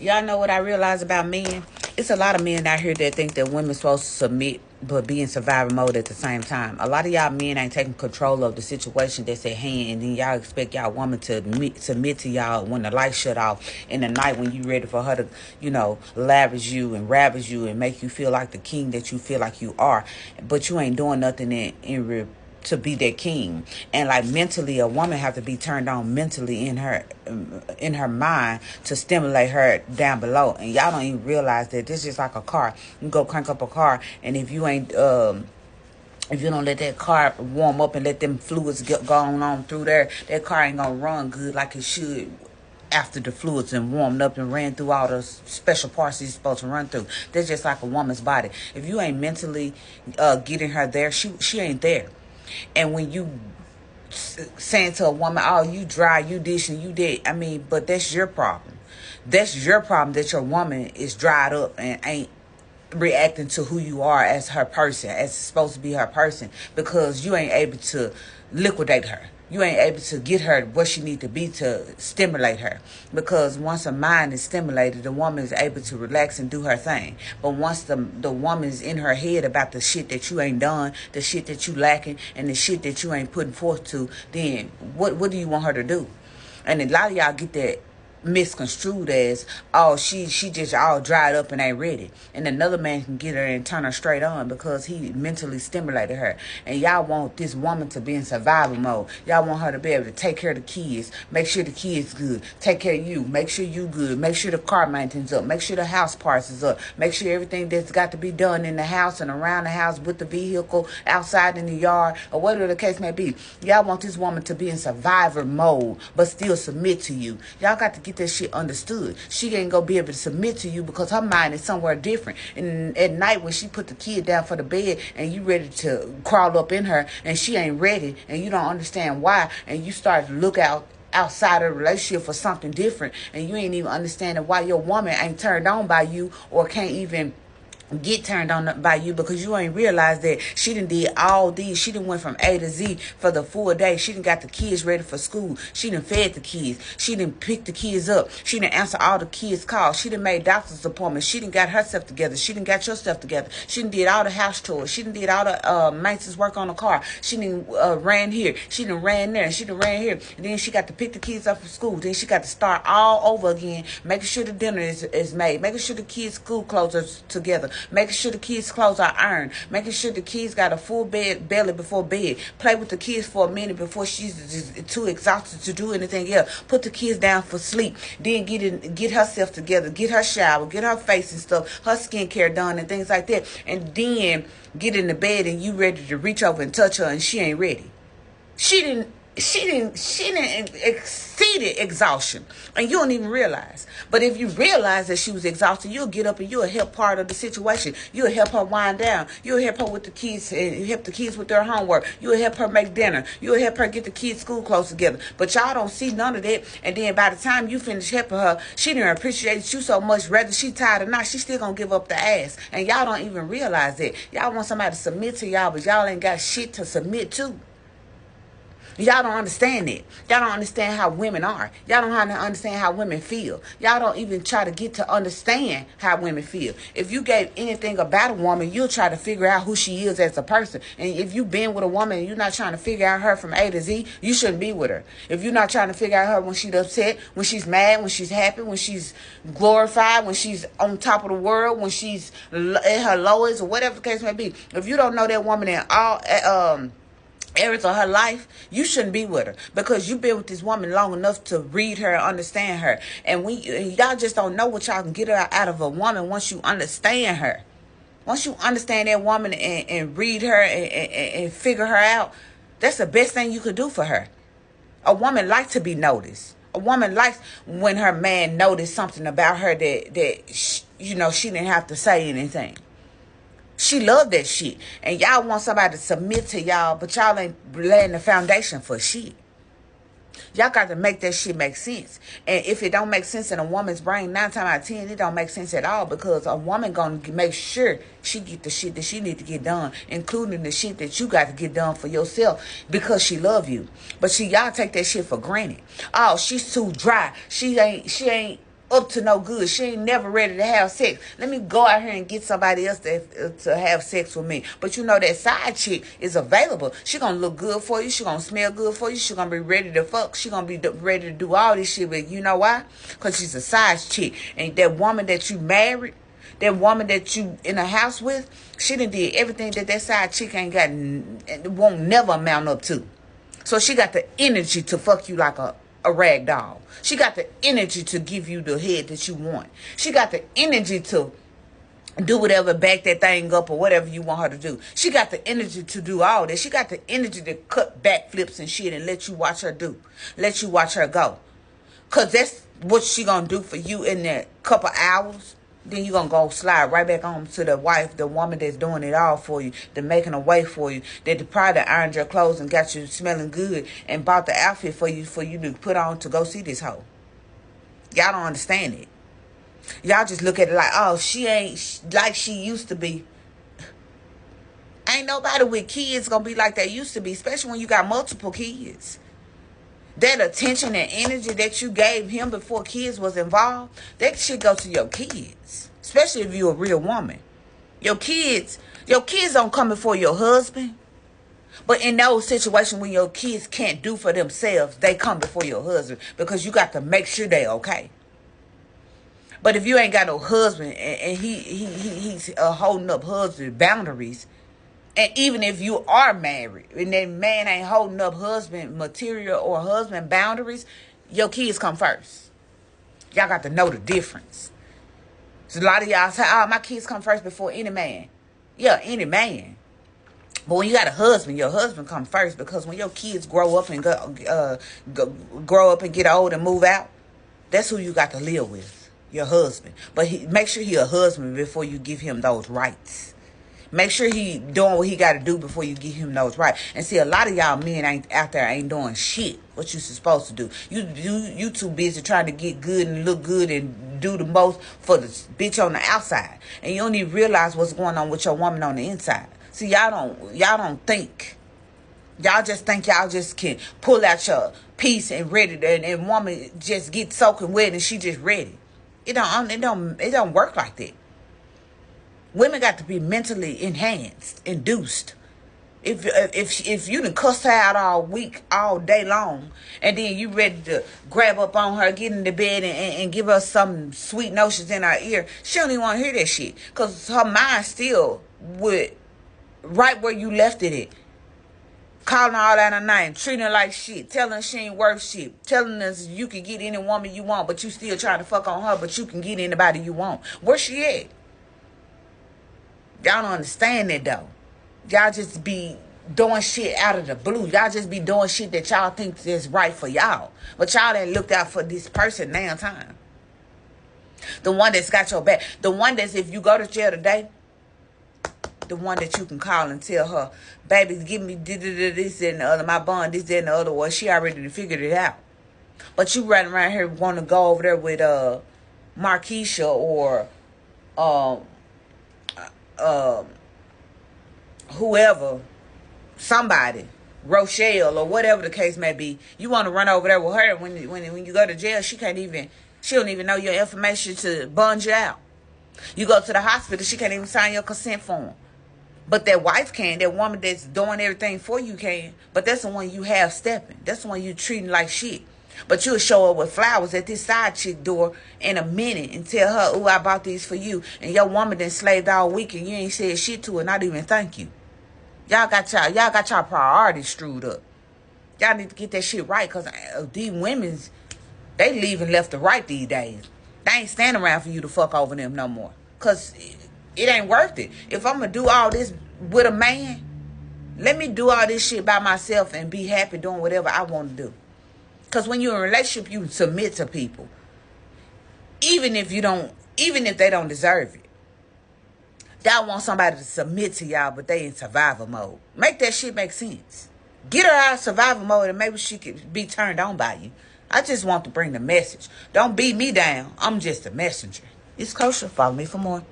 Y'all know what I realize about men? It's a lot of men out here that think that women's supposed to submit but be in survival mode at the same time. A lot of y'all men ain't taking control of the situation that's at hand, and then y'all expect y'all woman to submit to y'all when the lights shut off in the night when you ready for her to, lavish you and ravish you and make you feel like the king that you feel like you are. But you ain't doing nothing to be their king. And like mentally, a woman have to be turned on mentally in her mind to stimulate her down below. And y'all don't even realize that this is like a car. You go crank up a car, and if you don't let that car warm up and let them fluids get going on through there, that car ain't gonna run good like it should after the fluids and warmed up and ran through all the special parts it's supposed to run through. That's just like a woman's body. If you ain't mentally getting her there, she ain't there. And when you saying to a woman, oh, you dry, you this and you that, but that's your problem. That's your problem, that your woman is dried up and ain't reacting to who you are as her person, as supposed to be her person, because you ain't able to liquidate her. You ain't able to get her what she need to be to stimulate her. Because once her mind is stimulated, the woman is able to relax and do her thing. But once the woman is in her head about the shit that you ain't done, the shit that you lacking, and the shit that you ain't putting forth to, then what do you want her to do? And a lot of y'all get that misconstrued as, oh, she just all dried up and ain't ready. And another man can get her and turn her straight on because he mentally stimulated her. And y'all want this woman to be in survival mode. Y'all want her to be able to take care of the kids, make sure the kids good, take care of you, make sure you good, make sure the car maintenance up, make sure the house parts is up, make sure everything that's got to be done in the house and around the house with the vehicle, outside in the yard, or whatever the case may be. Y'all want this woman to be in survivor mode but still submit to you. Y'all got to get that shit understood. She ain't gonna be able to submit to you because her mind is somewhere different. And at night when she put the kid down for the bed and you ready to crawl up in her and she ain't ready and you don't understand why, and you start to look outside of the relationship for something different, and you ain't even understanding why your woman ain't turned on by you or can't even get turned on by you, because you ain't realized that she done did all these. She done went from A to Z for the full day. She done got the kids ready for school. She done fed the kids. She done picked the kids up. She done answered all the kids' calls. She done made doctor's appointments. She done got herself together. She done got your stuff together. She done did all the house chores. She done did all the maintenance work on the car. She done ran here. She done ran there. She done ran here. And then she got to pick the kids up from school. Then she got to start all over again, making sure the dinner is made, making sure the kids' school clothes are together, making sure the kids' clothes are ironed, making sure the kids got a full belly before bed, play with the kids for a minute before she's just too exhausted to do anything else, put the kids down for sleep, then get herself together, get her shower, get her face and stuff, her skincare done and things like that, and then get in the bed and you ready to reach over and touch her and she ain't ready. She didn't exceeded exhaustion, and you don't even realize. But if you realize that she was exhausted, you'll get up and you'll help part of the situation. You'll help her wind down. You'll help her with the kids and help the kids with their homework. You'll help her make dinner. You'll help her get the kids' school clothes together. But y'all don't see none of that. And then by the time you finish helping her, she didn't appreciate you so much. Whether she tired or not, she still gonna give up the ass. And y'all don't even realize that. Y'all want somebody to submit to y'all, but y'all ain't got shit to submit to. Y'all don't understand it. Y'all don't understand how women are. Y'all don't understand how women feel. Y'all don't even try to get to understand how women feel. If you gave anything about a woman, you'll try to figure out who she is as a person. And if you've been with a woman and you're not trying to figure out her from A to Z, you shouldn't be with her. If you're not trying to figure out her when she's upset, when she's mad, when she's happy, when she's glorified, when she's on top of the world, when she's at her lowest, or whatever the case may be. If you don't know that woman in all areas of her life, you shouldn't be with her, because you've been with this woman long enough to read her and understand her. And y'all just don't know what y'all can get out of a woman once you understand her. Once you understand that woman and read her and figure her out, that's the best thing you could do for her. A woman likes to be noticed. A woman likes when her man noticed something about her that she didn't have to say anything. She loved that shit. And y'all want somebody to submit to y'all, but y'all ain't laying the foundation for shit. Y'all got to make that shit make sense. And if it don't make sense in a woman's brain, 9 times out of 10, it don't make sense at all, because a woman gonna make sure she get the shit that she need to get done, including the shit that you got to get done for yourself, because she love you. But y'all take that shit for granted. Oh, she's too dry. She ain't up to no good. She ain't never ready to have sex. Let me go out here and get somebody else to have sex with me. But you know that side chick is available. She gonna look good for you. She gonna smell good for you. She gonna be ready to fuck. She gonna be ready to do all this shit. But you know why? Because she's a side chick. And that woman that you married, that woman that you in a house with, she done did everything that side chick ain't got and won't never amount up to. So she got the energy to fuck you like a rag doll. She got the energy to give you the head that you want. She got the energy to do whatever, back that thing up or whatever you want her to do. She got the energy to do all that. She got the energy to cut backflips and shit and let you watch her do. Let you watch her go. Because that's what she going to do for you in that couple hours. Then you're going to go slide right back on to the wife, the woman that's doing it all for you, that making a way for you, that probably ironed your clothes and got you smelling good and bought the outfit for you to put on to go see this hoe. Y'all don't understand it. Y'all just look at it like, oh, she ain't like she used to be. Ain't nobody with kids going to be like they used to be, especially when you got multiple kids. That attention and energy that you gave him before kids was involved, that shit go to your kids. Especially if you're a real woman. Your kids don't come before your husband. But in those situations when your kids can't do for themselves, they come before your husband. Because you got to make sure they okay. But if you ain't got no husband and he's holding up husband boundaries, and even if you are married and that man ain't holding up husband material or husband boundaries, your kids come first. Y'all got to know the difference. So a lot of y'all say, oh, my kids come first before any man. Yeah, any man. But when you got a husband, your husband come first, because when your kids grow up and grow up and get old and move out, that's who you got to live with, your husband. But make sure he a husband before you give him those rights. Make sure he doing what he got to do before you give him those rights. And see, a lot of y'all men ain't doing shit what you supposed to do. You too busy trying to get good and look good and do the most for the bitch on the outside, and you don't even realize what's going on with your woman on the inside. See, y'all don't think. Y'all just think y'all just can pull out your piece and ready, and woman just get soaking wet and she just ready. It don't work like that. Women got to be mentally enhanced, induced. If you done cuss her out all week, all day long, and then you ready to grab up on her, get in the bed and give her some sweet notions in her ear, she don't even want to hear that shit. Because her mind still would right where you left it at. Calling her all out her name, treating her like shit, telling her she ain't worth shit, telling us you can get any woman you want, but you still trying to fuck on her, but you can get anybody you want. Where she at? Y'all don't understand that though. Y'all just be doing shit out of the blue. Y'all just be doing shit that y'all think is right for y'all. But y'all ain't looked out for this person now time. The one that's got your back. The one that's, if you go to jail today, the one that you can call and tell her, baby, give me this and the other, my bond, this, that, and the other. Well, she already figured it out. But you running around here want to go over there with Marquisha or whoever, somebody, Rochelle or whatever the case may be. You want to run over there with her when you go to jail. She don't even know your information to bond you out. You go to the hospital, she can't even sign your consent form. But that wife can, that woman that's doing everything for you can. But that's the one you have stepping. That's the one you treating like shit. But you'll show up with flowers at this side chick door in a minute and tell her, oh, I bought these for you. And your woman done slaved all week and you ain't said shit to her, not even thank you. Y'all got y'all priorities screwed up. Y'all need to get that shit right, because these women's, they leaving left to right these days. They ain't standing around for you to fuck over them no more. Because it ain't worth it. If I'm going to do all this with a man, let me do all this shit by myself and be happy doing whatever I want to do. Because when you're in a relationship, you submit to people. Even if they don't deserve it. Y'all want somebody to submit to y'all, but they in survival mode. Make that shit make sense. Get her out of survival mode and maybe she could be turned on by you. I just want to bring the message. Don't beat me down. I'm just a messenger. It's kosher. Follow me for more.